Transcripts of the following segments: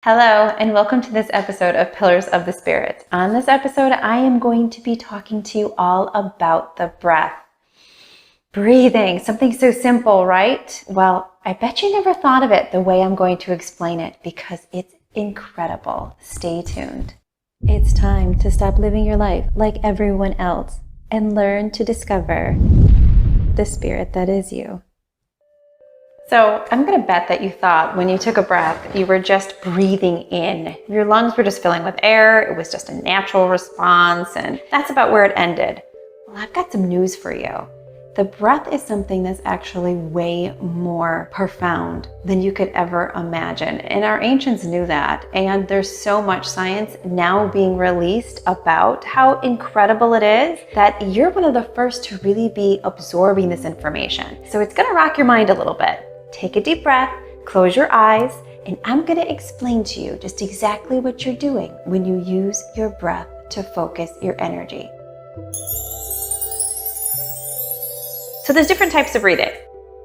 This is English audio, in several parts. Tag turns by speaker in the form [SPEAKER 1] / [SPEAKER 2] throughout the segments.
[SPEAKER 1] Hello, and welcome to this episode of Pillars of the Spirit. On this episode, I am going to be talking to you all about the breath. Breathing, something so simple, right? Well, I bet you never thought of it the way I'm going to explain it because it's incredible. Stay tuned. It's time to stop living your life like everyone else and learn to discover the spirit that is you. So I'm going to bet that you thought when you took a breath, you were just breathing in. Your lungs were just filling with air. It was just a natural response, and that's about where it ended. Well, I've got some news for you. The breath is something that's actually way more profound than you could ever imagine. And our ancients knew that. And there's so much science now being released about how incredible it is that you're one of the first to really be absorbing this information. So it's going to rock your mind a little bit. Take a deep breath, close your eyes, and I'm going to explain to you just exactly what you're doing when you use your breath to focus your energy. So there's different types of breathing.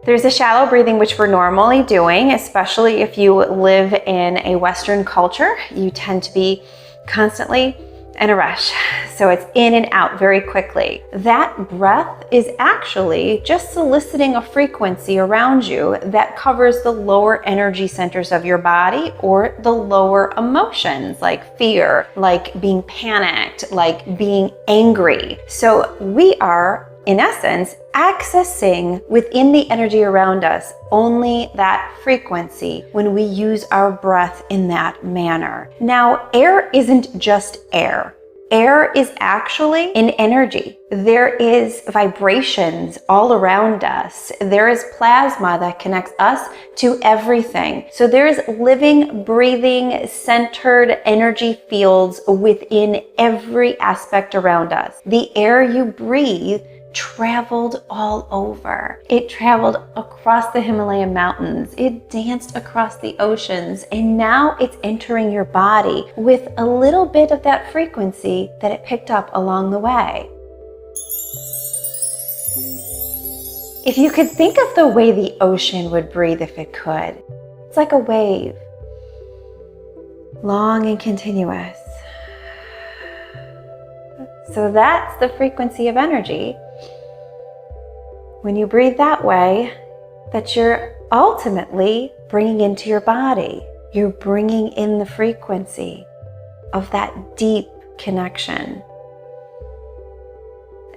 [SPEAKER 1] There's the shallow breathing, which we're normally doing, especially if you live in a Western culture. You tend to be constantly in a rush. So it's in and out very quickly. That breath is actually just soliciting a frequency around you that covers the lower energy centers of your body or the lower emotions like fear, like being panicked, like being angry. So we are, in essence, accessing within the energy around us only that frequency when we use our breath in that manner. Now, air isn't just air. Air is actually an energy. There is vibrations all around us. There is plasma that connects us to everything. So there is living, breathing, centered energy fields within every aspect around us. The air you breathe traveled all over. It traveled across the Himalayan mountains. It danced across the oceans, and now it's entering your body with a little bit of that frequency that it picked up along the way. If you could think of the way the ocean would breathe if it could, it's like a wave, long and continuous. So that's the frequency of energy. When you breathe that way, that you're ultimately bringing into your body. You're bringing in the frequency of that deep connection.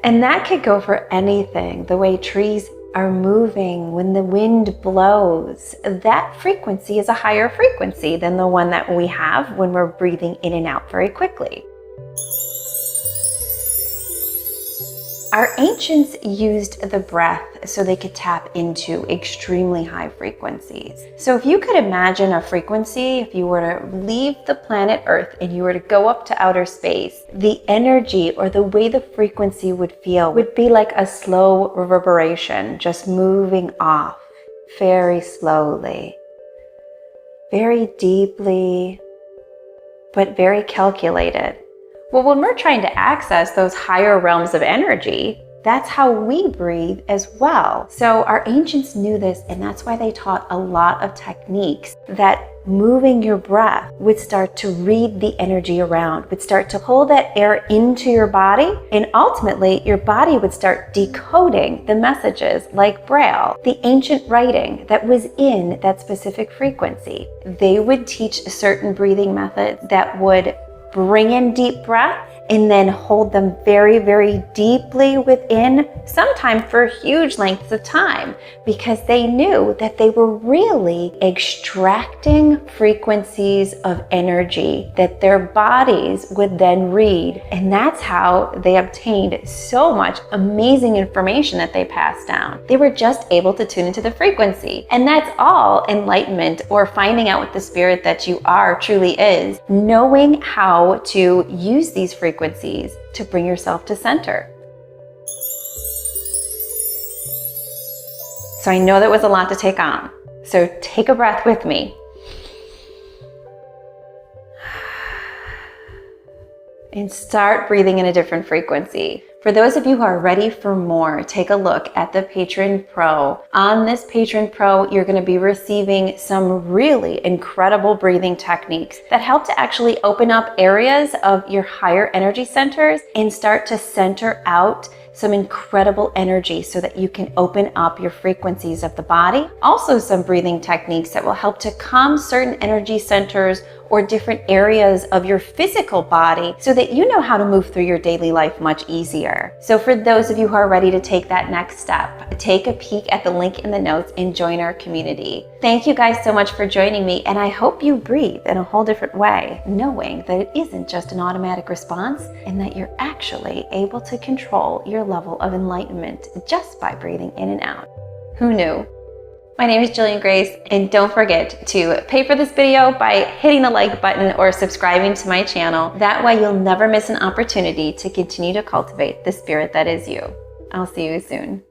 [SPEAKER 1] And that could go for anything. The way trees are moving when the wind blows. That frequency is a higher frequency than the one that we have when we're breathing in and out very quickly. Our ancients used the breath so they could tap into extremely high frequencies. So if you could imagine a frequency, if you were to leave the planet Earth and you were to go up to outer space, the energy or the way the frequency would feel would be like a slow reverberation, just moving off very slowly, very deeply, but very calculated. Well, when we're trying to access those higher realms of energy, that's how we breathe as well. So our ancients knew this, and that's why they taught a lot of techniques that moving your breath would start to read the energy around, would start to pull that air into your body, and ultimately your body would start decoding the messages like Braille, the ancient writing that was in that specific frequency. They would teach certain breathing methods that would bring in deep breath and then hold them very, very deeply within, sometimes for huge lengths of time, because they knew that they were really extracting frequencies of energy that their bodies would then read. And that's how they obtained so much amazing information that they passed down. They were just able to tune into the frequency. And that's all enlightenment, or finding out what the spirit that you are truly is, knowing how to use these frequencies to bring yourself to center. So I know that was a lot to take on. So take a breath with me. And start breathing in a different frequency. For those of you who are ready for more, take a look at the Patron Pro. On this Patron Pro, you're going to be receiving some really incredible breathing techniques that help to actually open up areas of your higher energy centers and start to center out some incredible energy so that you can open up your frequencies of the body. Also some breathing techniques that will help to calm certain energy centers or different areas of your physical body so that you know how to move through your daily life much easier. So for those of you who are ready to take that next step, take a peek at the link in the notes and join our community. Thank you guys so much for joining me, and I hope you breathe in a whole different way, knowing that it isn't just an automatic response and that you're actually able to control your level of enlightenment just by breathing in and out. Who knew? My name is Jilliangreyse, and don't forget to pay for this video by hitting the like button or subscribing to my channel. That way you'll never miss an opportunity to continue to cultivate the spirit that is you. I'll see you soon.